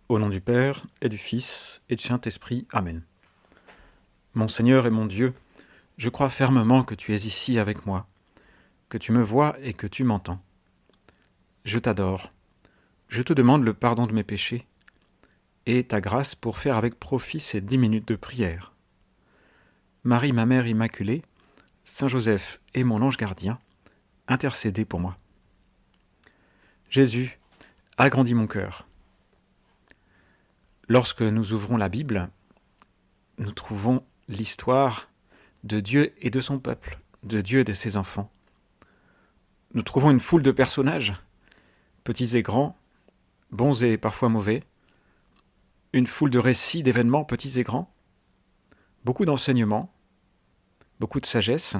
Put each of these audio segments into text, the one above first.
Au nom du Père, et du Fils, et du Saint-Esprit. Amen. Mon Seigneur et mon Dieu, je crois fermement que tu es ici avec moi, que tu me vois et que tu m'entends. Je t'adore. Je te demande le pardon de mes péchés et ta grâce pour faire avec profit ces 10 minutes de prière. Marie, ma mère immaculée, Saint Joseph et mon ange gardien, intercédez pour moi. Jésus, agrandis mon cœur. Lorsque nous ouvrons la Bible, nous trouvons l'histoire de Dieu et de son peuple, de Dieu et de ses enfants. Nous trouvons une foule de personnages, petits et grands, bons et parfois mauvais, une foule de récits, d'événements petits et grands, beaucoup d'enseignements, beaucoup de sagesse,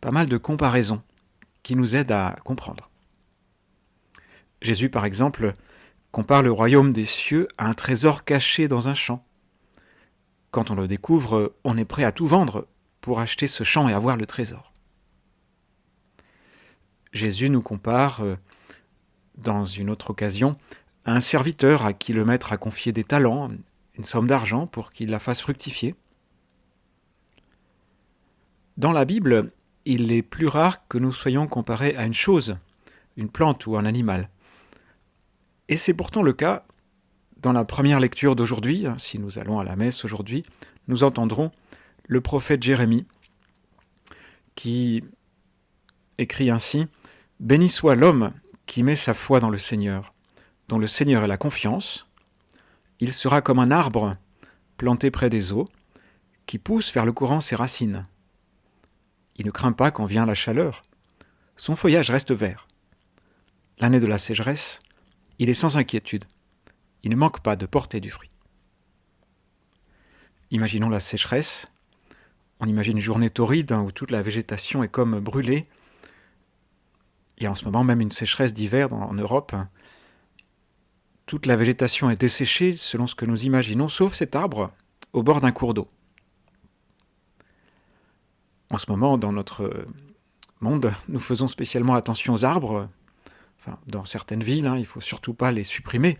pas mal de comparaisons qui nous aident à comprendre. Jésus, par exemple, compare le royaume des cieux à un trésor caché dans un champ. Quand on le découvre, on est prêt à tout vendre pour acheter ce champ et avoir le trésor. Jésus nous compare, dans une autre occasion, à un serviteur à qui le maître a confié des talents, une somme d'argent pour qu'il la fasse fructifier. Dans la Bible, il est plus rare que nous soyons comparés à une chose, une plante ou un animal. Et c'est pourtant le cas dans la première lecture d'aujourd'hui. Si nous allons à la messe aujourd'hui, nous entendrons le prophète Jérémie qui écrit ainsi « Béni soit l'homme qui met sa foi dans le Seigneur, dont le Seigneur est la confiance. Il sera comme un arbre planté près des eaux, qui pousse vers le courant ses racines. Il ne craint pas quand vient la chaleur. Son feuillage reste vert. L'année de la sécheresse, il est sans inquiétude. Il ne manque pas de porter du fruit. » Imaginons la sécheresse. On imagine une journée torride où toute la végétation est comme brûlée. Il y a en ce moment même une sécheresse d'hiver en Europe. Toute la végétation est desséchée selon ce que nous imaginons, sauf cet arbre au bord d'un cours d'eau. En ce moment, dans notre monde, nous faisons spécialement attention aux arbres. Enfin, dans certaines villes, il ne faut surtout pas les supprimer,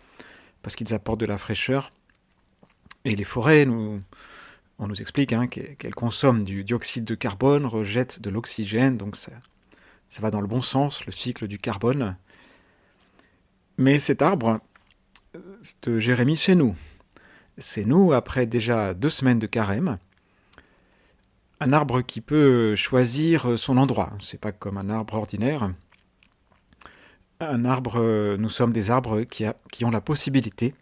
parce qu'ils apportent de la fraîcheur. Et les forêts, on nous explique qu'elles consomment du dioxyde de carbone, rejettent de l'oxygène, donc ça va dans le bon sens, le cycle du carbone. Mais cet arbre de Jérémie, c'est nous. C'est nous, après déjà 2 semaines de carême. Un arbre qui peut choisir son endroit. C'est pas comme un arbre ordinaire. Un arbre, nous sommes des arbres qui ont la possibilité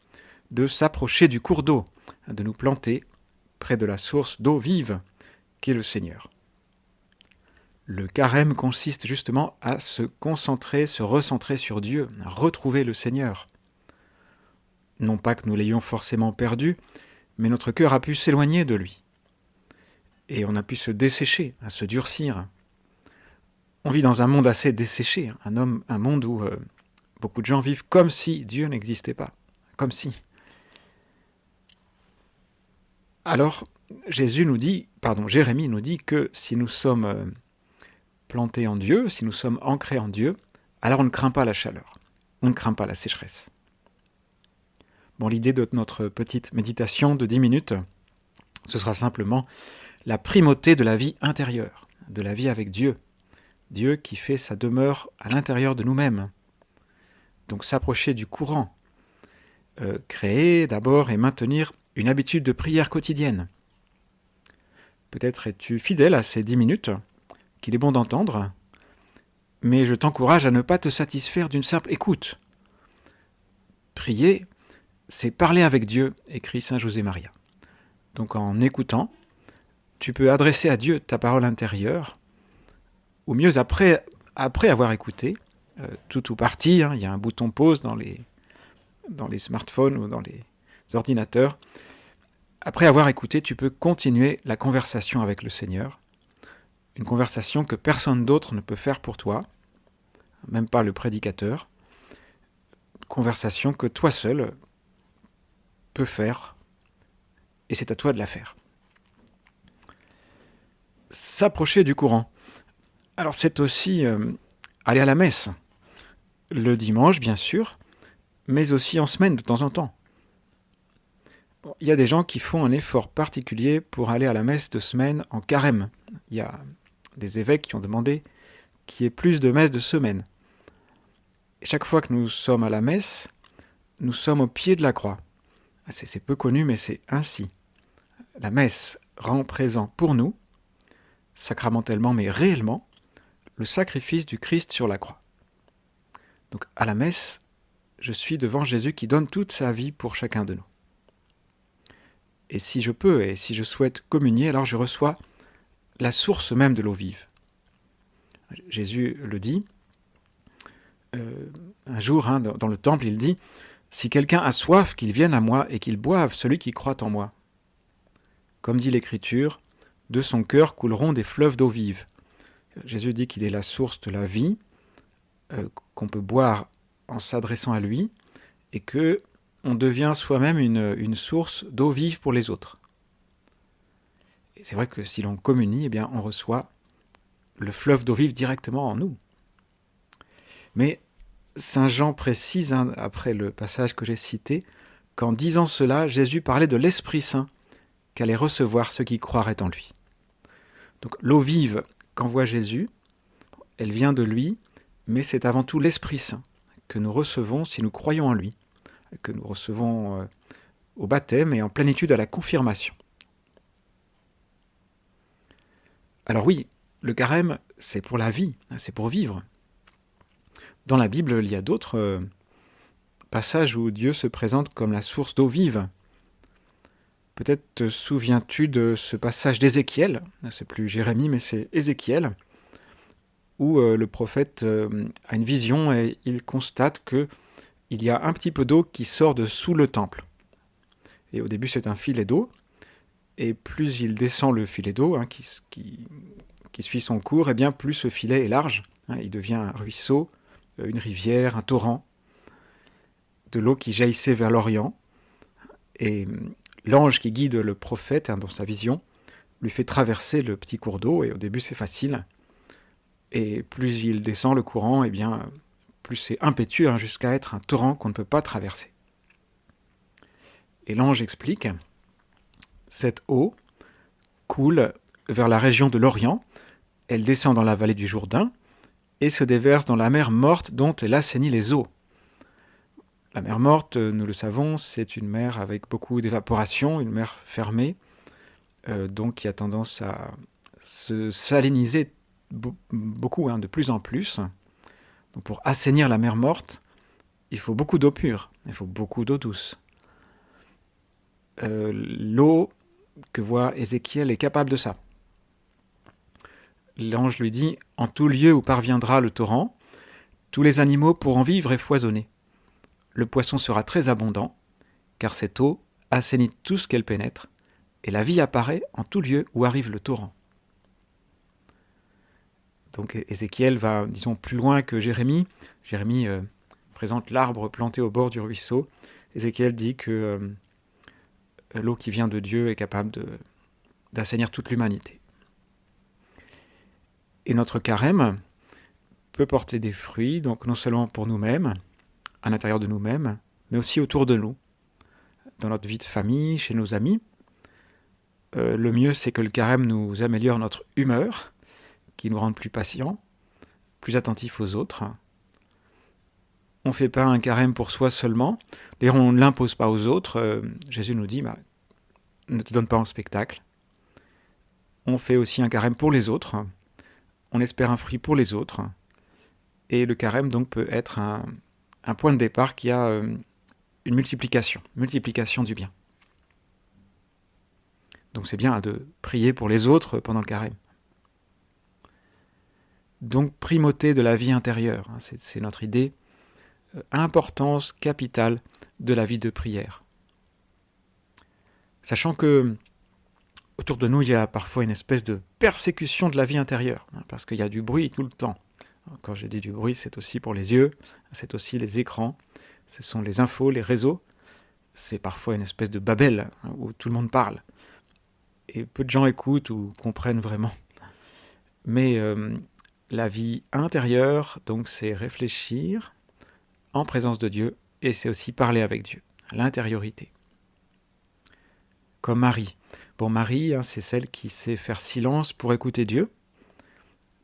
de s'approcher du cours d'eau, de nous planter près de la source d'eau vive qui est le Seigneur. Le carême consiste justement à se concentrer, se recentrer sur Dieu, à retrouver le Seigneur. Non pas que nous l'ayons forcément perdu, mais notre cœur a pu s'éloigner de lui. Et on a pu se dessécher, à se durcir. On vit dans un monde assez desséché, un monde où beaucoup de gens vivent comme si Dieu n'existait pas, comme si. Alors, Jérémie nous dit que si nous sommes plantés en Dieu, si nous sommes ancrés en Dieu, alors on ne craint pas la chaleur, on ne craint pas la sécheresse. Bon, l'idée de notre petite méditation de 10 minutes, ce sera simplement la primauté de la vie intérieure, de la vie avec Dieu. Dieu qui fait sa demeure à l'intérieur de nous-mêmes. Donc s'approcher du courant, créer d'abord et maintenir une habitude de prière quotidienne. Peut-être es-tu fidèle à ces 10 minutes, qu'il est bon d'entendre, mais je t'encourage à ne pas te satisfaire d'une simple écoute. Prier, c'est parler avec Dieu, écrit Saint José Maria. Donc en écoutant, tu peux adresser à Dieu ta parole intérieure, ou mieux après avoir écouté, tout ou partie, il y a un bouton pause dans les smartphones ou dans les ordinateurs. Après avoir écouté, tu peux continuer la conversation avec le Seigneur, une conversation que personne d'autre ne peut faire pour toi, même pas le prédicateur, conversation que toi seul peux faire, et c'est à toi de la faire. S'approcher du courant. Alors c'est aussi aller à la messe, le dimanche bien sûr, mais aussi en semaine de temps en temps. Bon, il y a des gens qui font un effort particulier pour aller à la messe de semaine en carême. Il y a des évêques qui ont demandé qu'il y ait plus de messes de semaine. Et chaque fois que nous sommes à la messe, nous sommes au pied de la croix. C'est peu connu, mais c'est ainsi. La messe rend présent pour nous, sacramentellement mais réellement, le sacrifice du Christ sur la croix. Donc à la messe, je suis devant Jésus qui donne toute sa vie pour chacun de nous. Et si je peux, et si je souhaite communier, alors je reçois la source même de l'eau vive. Jésus le dit, un jour, dans le temple, il dit « Si quelqu'un a soif, qu'il vienne à moi et qu'il boive, celui qui croit en moi. » Comme dit l'Écriture, « De son cœur couleront des fleuves d'eau vive. » Jésus dit qu'il est la source de la vie, qu'on peut boire en s'adressant à lui, et que on devient soi-même une source d'eau vive pour les autres. Et c'est vrai que si l'on communie, eh bien, on reçoit le fleuve d'eau vive directement en nous. Mais Saint Jean précise, après le passage que j'ai cité, qu'en disant cela, Jésus parlait de l'Esprit Saint qu'allaient recevoir ceux qui croiraient en lui. Donc l'eau vive qu'envoie Jésus, elle vient de lui, mais c'est avant tout l'Esprit Saint que nous recevons si nous croyons en lui, que nous recevons au baptême et en plénitude à la confirmation. Alors oui, le carême, c'est pour la vie, c'est pour vivre. Dans la Bible, il y a d'autres passages où Dieu se présente comme la source d'eau vive. Peut-être te souviens-tu de ce passage d'Ézéchiel, c'est plus Jérémie, mais c'est Ézéchiel, où le prophète a une vision et il constate qu'il y a un petit peu d'eau qui sort de sous le temple. Et au début, c'est un filet d'eau, et plus il descend le filet d'eau, qui suit son cours, et bien plus ce filet est large. Il devient un ruisseau, une rivière, un torrent, de l'eau qui jaillissait vers l'Orient. Et l'ange qui guide le prophète dans sa vision lui fait traverser le petit cours d'eau, et au début c'est facile. Et plus il descend le courant, et bien plus c'est impétueux, jusqu'à être un torrent qu'on ne peut pas traverser. Et l'ange explique, cette eau coule vers la région de l'Orient, elle descend dans la vallée du Jourdain, et se déverse dans la mer morte dont elle assainit les eaux. La mer morte, nous le savons, c'est une mer avec beaucoup d'évaporation, une mer fermée, donc qui a tendance à se saliniser beaucoup, de plus en plus. Donc pour assainir la mer morte, il faut beaucoup d'eau pure, il faut beaucoup d'eau douce. L'eau que voit Ézéchiel est capable de ça. L'ange lui dit « En tout lieu où parviendra le torrent, tous les animaux pourront vivre et foisonner. Le poisson sera très abondant, car cette eau assainit tout ce qu'elle pénètre, et la vie apparaît en tout lieu où arrive le torrent. » Donc Ézéchiel va, disons, plus loin que Jérémie. Jérémie présente l'arbre planté au bord du ruisseau. Ézéchiel dit que l'eau qui vient de Dieu est capable d'assainir toute l'humanité. Et notre carême peut porter des fruits, donc non seulement pour nous-mêmes, à l'intérieur de nous-mêmes, mais aussi autour de nous, dans notre vie de famille, chez nos amis. Le mieux, c'est que le carême nous améliore notre humeur, qui nous rende plus patients, plus attentifs aux autres. On ne fait pas un carême pour soi seulement, d'ailleurs on ne l'impose pas aux autres. Jésus nous dit, ne te donne pas en spectacle. On fait aussi un carême pour les autres, on espère un fruit pour les autres, et le carême donc peut être un point de départ qui a une multiplication du bien. Donc c'est bien de prier pour les autres pendant le carême. Donc primauté de la vie intérieure, c'est notre idée, importance capitale de la vie de prière. Sachant que autour de nous, il y a parfois une espèce de persécution de la vie intérieure, parce qu'il y a du bruit tout le temps. Quand je dis du bruit, c'est aussi pour les yeux, c'est aussi les écrans, ce sont les infos, les réseaux. C'est parfois une espèce de Babel, où tout le monde parle. Et peu de gens écoutent ou comprennent vraiment. Mais la vie intérieure, donc, c'est réfléchir en présence de Dieu et c'est aussi parler avec Dieu, l'intériorité. Comme Marie. Bon, Marie, c'est celle qui sait faire silence pour écouter Dieu.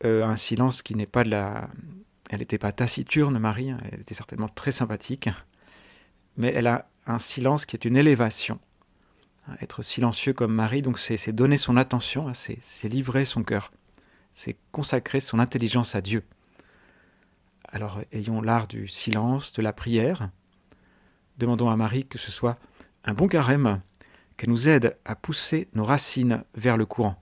Un silence qui n'est pas de la... Elle n'était pas taciturne, Marie, elle était certainement très sympathique, mais elle a un silence qui est une élévation. Être silencieux comme Marie, donc c'est donner son attention, c'est livrer son cœur, c'est consacrer son intelligence à Dieu. Alors ayons l'art du silence, de la prière. Demandons à Marie que ce soit un bon carême, qu'elle nous aide à pousser nos racines vers le courant.